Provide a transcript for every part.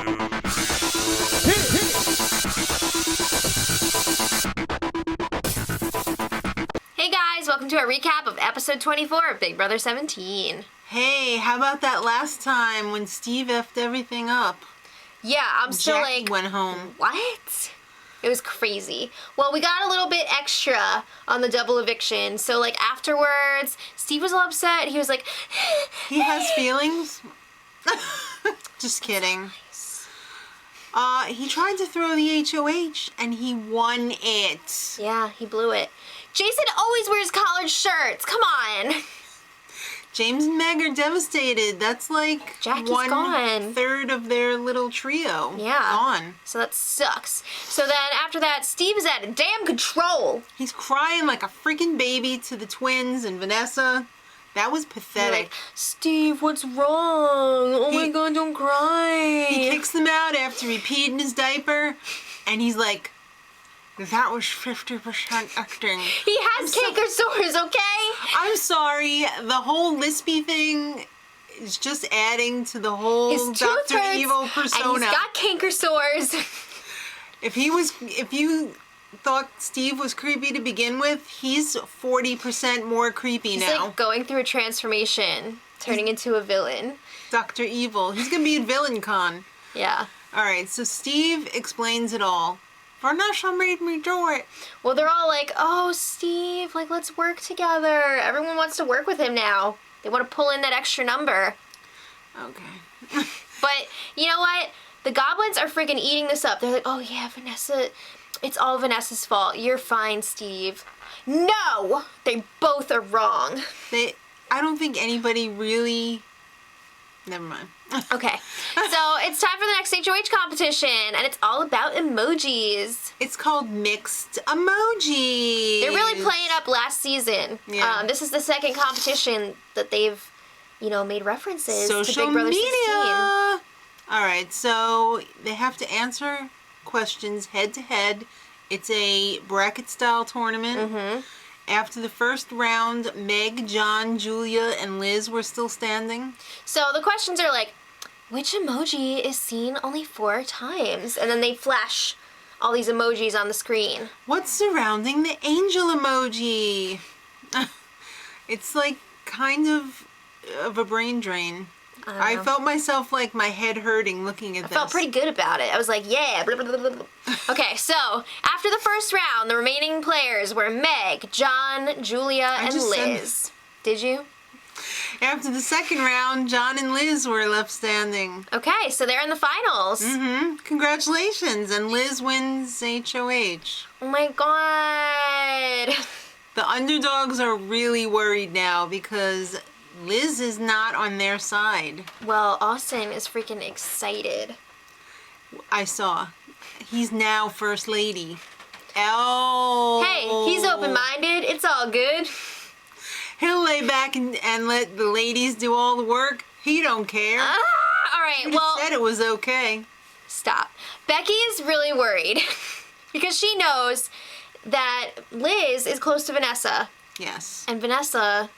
Hey guys, welcome to our recap of episode 24 of Big Brother 17. Hey, how about that last time when Steve effed everything up? Yeah, I'm still Jackie like, went home. what? It was crazy. Well, we got a little bit extra on the double eviction. So like afterwards, Steve was all upset. He was like, He has feelings? Just kidding. He tried to throw the HOH and he won it. yeah, he blew it. Jason always wears collared shirts. Come on. James and Meg are devastated. That's like Jackie's one gone. third of their little trio. Yeah. Gone. So that sucks. So then after that, Steve is out of damn control. He's crying like a freaking baby to the twins and Vanessa. That was They're pathetic. like, Steve, what's wrong? Oh my God, don't cry. He kicks them out after he peed in his diaper, and he's like, that was 50% acting. He has canker sores, okay? I'm sorry, the whole Lispy thing is just adding to the whole His tooth Dr. hurts, Evil persona. and he's got canker sores. If you thought Steve was creepy to begin with, he's 40% more creepy He's now. like going through a transformation, turning into a villain. Dr. Evil. He's gonna be at Villain Con. Yeah. Alright, so Steve explains it all. Vanessa made me do it. Well, they're all like, oh, Steve, like, let's work together. Everyone wants to work with him now. They want to pull in that extra number. Okay. But you know what? The goblins are freaking eating this up. They're like, oh yeah, Vanessa, it's all Vanessa's fault. You're fine, Steve. No! They both are wrong. I don't think anybody really... Never mind. Okay, so it's time for the next HOH competition, and it's all about emojis. It's called Mixed Emojis. They're really playing up last season. Yeah. This is the second competition that they've, made references to Social Big Brother media. 16. All right, so they have to answer questions head to head. It's a bracket style tournament. Mm-hmm. After the first round, Meg, John, Julia, and Liz were still standing. So the questions are like, which emoji is seen only 4 times? And then they flash all these emojis on the screen. What's surrounding the angel emoji? It's like kind of a brain drain. I felt myself like my head hurting looking at this. I felt pretty good about it. I was like, yeah. Blah, blah, blah, blah. Okay, so after the first round, the remaining players were Meg, John, Julia, and Liz. Did you? After the second round, John and Liz were left standing. Okay, so they're in the finals. Mm-hmm. Congratulations. And Liz wins HOH. Oh my God. The underdogs are really worried now because Liz is not on their side. Well, Austin is freaking excited. I saw. He's now First Lady. Oh. Hey, he's open-minded. It's all good. He'll lay back and let the ladies do all the work. He don't care. All right, He well, said it was okay. stop. Becky is really worried because she knows that Liz is close to Vanessa. Yes. And Vanessa,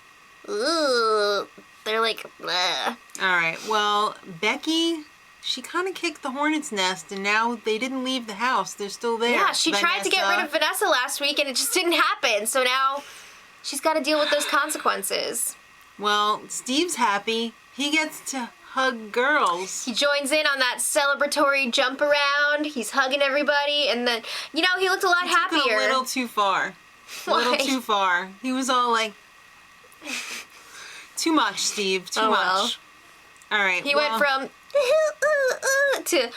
ugh, they're like, bleh. All right. Well, Becky, she kind of kicked the hornet's nest, and now they didn't leave the house. They're still there. Yeah, she tried to get rid of Vanessa last week, and it just didn't happen. So now she's got to deal with those consequences. Well, Steve's happy. He gets to hug girls. He joins in on that celebratory jump around. He's hugging everybody, and then, he looked a lot happier. Took it a little too far. A little too far. He was all like, too much, Steve. Too much. Well. All right. He went from to...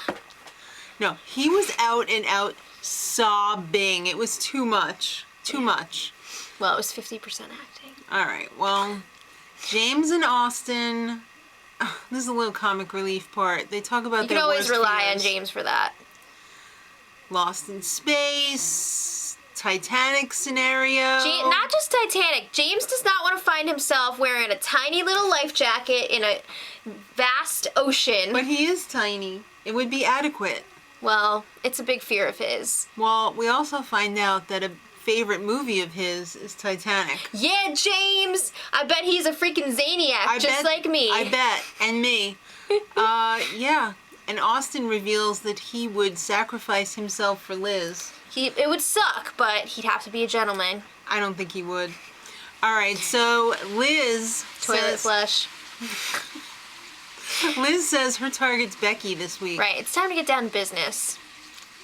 No, he was out and out sobbing. It was too much. Too much. Well, it was 50% acting. All right. Well, James and Austin. This is a little comic relief part. They talk about You their can always worst rely on fears. James for that. Lost in space, Titanic scenario. Not just Titanic. James does not want to find himself wearing a tiny little life jacket in a vast ocean. But he is tiny. It would be adequate. Well, it's a big fear of his. Well, we also find out that a favorite movie of his is Titanic. Yeah, James! I bet he's a freaking Zaniac, like me. I bet. And me. Yeah. And Austin reveals that he would sacrifice himself for Liz. It would suck, but he'd have to be a gentleman. I don't think he would. All right, so Liz Toilet flush. Liz says her target's Becky this week. Right, it's time to get down to business.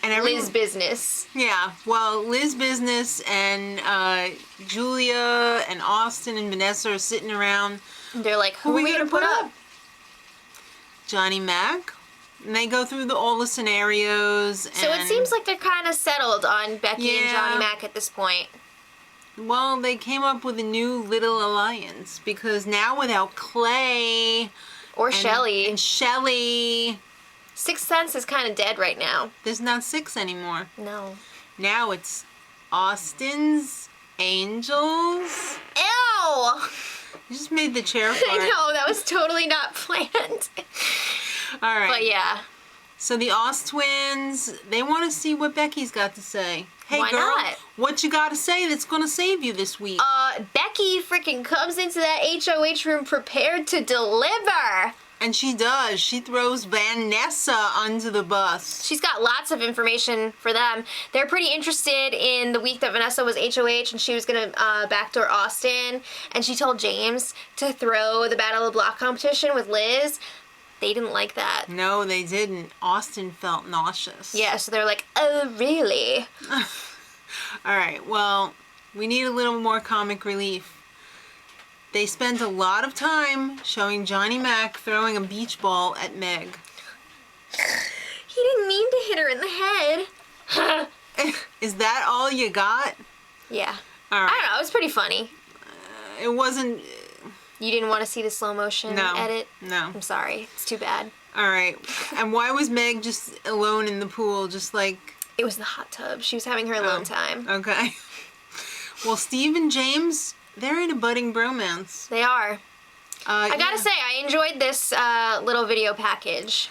And Liz business. Yeah, well, Liz business and Julia and Austin and Vanessa are sitting around. They're like, who are we gonna put up? Johnny Mac. And they go through all the scenarios. So it seems like they're kind of settled on Becky and Johnny Mac at this point. Well, they came up with a new little alliance because now without Clay or Shelley. And Shelley. Sixth Sense is kind of dead right now. There's not 6 anymore. No. Now it's Austin's Angels. Ew! You just made the chair fart. I know, that was totally not planned. All right. But yeah. So the Oz twins, they want to see what Becky's got to say. Hey, Why girl, not? what you got to say that's going to save you this week? Becky freaking comes into that HOH room prepared to deliver. And she does. She throws Vanessa under the bus. She's got lots of information for them. They're pretty interested in the week that Vanessa was HOH and she was going to backdoor Austin. And she told James to throw the Battle of the Block competition with Liz. They didn't like that. No, they didn't. Austin felt nauseous. Yeah, so they're like, oh, really? All right, well, we need a little more comic relief. They spent a lot of time showing Johnny Mac throwing a beach ball at Meg. He didn't mean to hit her in the head. Is that all you got? Yeah. All right. I don't know, it was pretty funny. It wasn't... You didn't want to see the slow motion edit? No. I'm sorry. It's too bad. All right. And why was Meg just alone in the pool, just like... It was the hot tub. She was having her alone time. Okay. Well, Steve and James, they're in a budding bromance. They are. I gotta say, I enjoyed this little video package.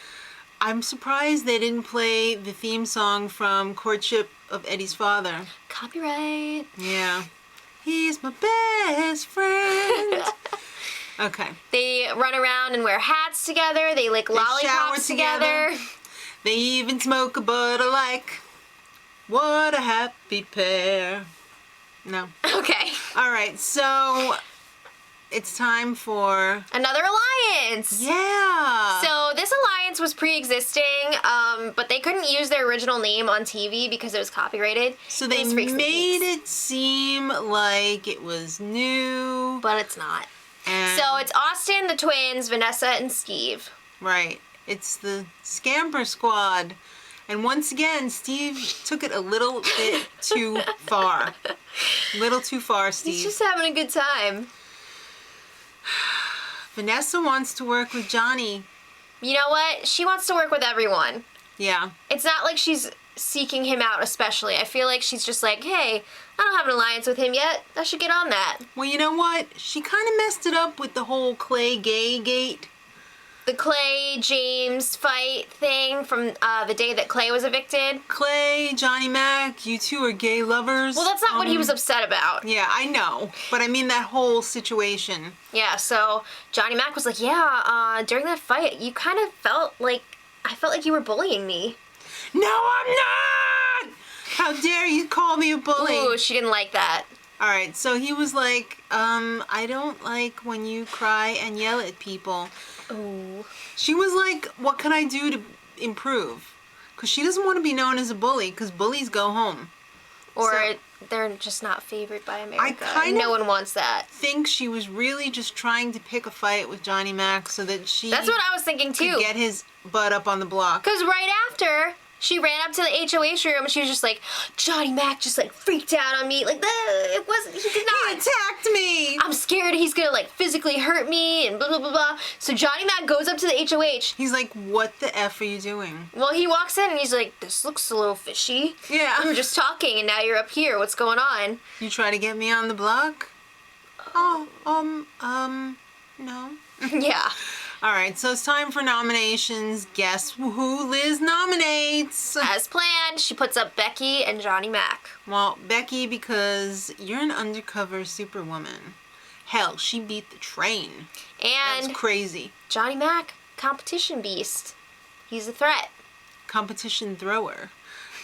I'm surprised they didn't play the theme song from Courtship of Eddie's Father. Copyright. Yeah. He's my best friend. Okay. They run around and wear hats together. They lick lollipops together. They even smoke a bud alike. What a happy pair. No. Okay. All right, so it's time for... Another alliance! Yeah! So this alliance was pre-existing, but they couldn't use their original name on TV because it was copyrighted. So they made it seem like it was new. But it's not. And So it's Austin, the twins, Vanessa, and Steve. right. It's the Scamper Squad. And once again, Steve took it a little bit too far. Little too far, Steve. He's just having a good time. Vanessa wants to work with Johnny. You know what? She wants to work with everyone. Yeah. It's not like she's seeking him out especially. I feel like she's just like, hey, I don't have an alliance with him yet. I should get on that. Well, you know what? She kind of messed it up with the whole Clay gay gate. The Clay James fight thing from the day that Clay was evicted. Clay, Johnny Mac, you two are gay lovers. Well, that's not what he was upset about. Yeah, I know. But I mean that whole situation. Yeah, so Johnny Mac was like, yeah, during that fight, you kind of felt like, I felt like you were bullying me. No, I'm not! How dare you call me a bully? Ooh, she didn't like that. All right, so he was like, I don't like when you cry and yell at people. Ooh. She was like, what can I do to improve? Because she doesn't want to be known as a bully, because bullies go home. Or So- they're just not favored by America. kind No of one wants that. Think she was really just trying to pick a fight with Johnny Mac so that she That's what I was thinking too. could get his butt up on the block. Because right after, she ran up to the HOH room and she was just like, Johnny Mac just like freaked out on me. Like, it wasn't, he did He not. attacked me! I'm scared he's gonna like physically hurt me and blah, blah, blah, blah. So Johnny Mac goes up to the HOH. He's like, what the F are you doing? Well, he walks in and he's like, this looks a little fishy. Yeah. We were just talking and now you're up here. What's going on? You try to get me on the block? Oh, no. Yeah. All right, so it's time for nominations. Guess who Liz nominates? As planned, she puts up Becky and Johnny Mac. Well, Becky, because you're an undercover superwoman. Hell, she beat the train. And That's crazy. Johnny Mac, competition beast. He's a threat. Competition thrower.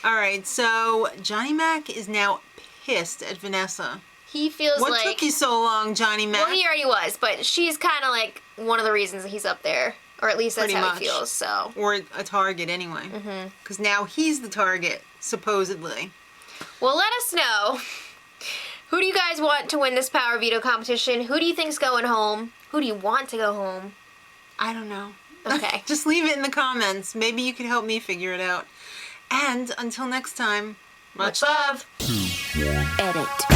All right, so Johnny Mac is now pissed at Vanessa. He feels What like... took you so long, Johnny Mac? Well, he already was, but she's kind of like one of the reasons that he's up there. Or at least that's Pretty how much. he feels, so... Or a target, anyway. Because now he's the target, supposedly. Well, let us know. Who do you guys want to win this power veto competition? Who do you think's going home? Who do you want to go home? I don't know. Okay. Just leave it in the comments. Maybe you can help me figure it out. And until next time, much love. Edit.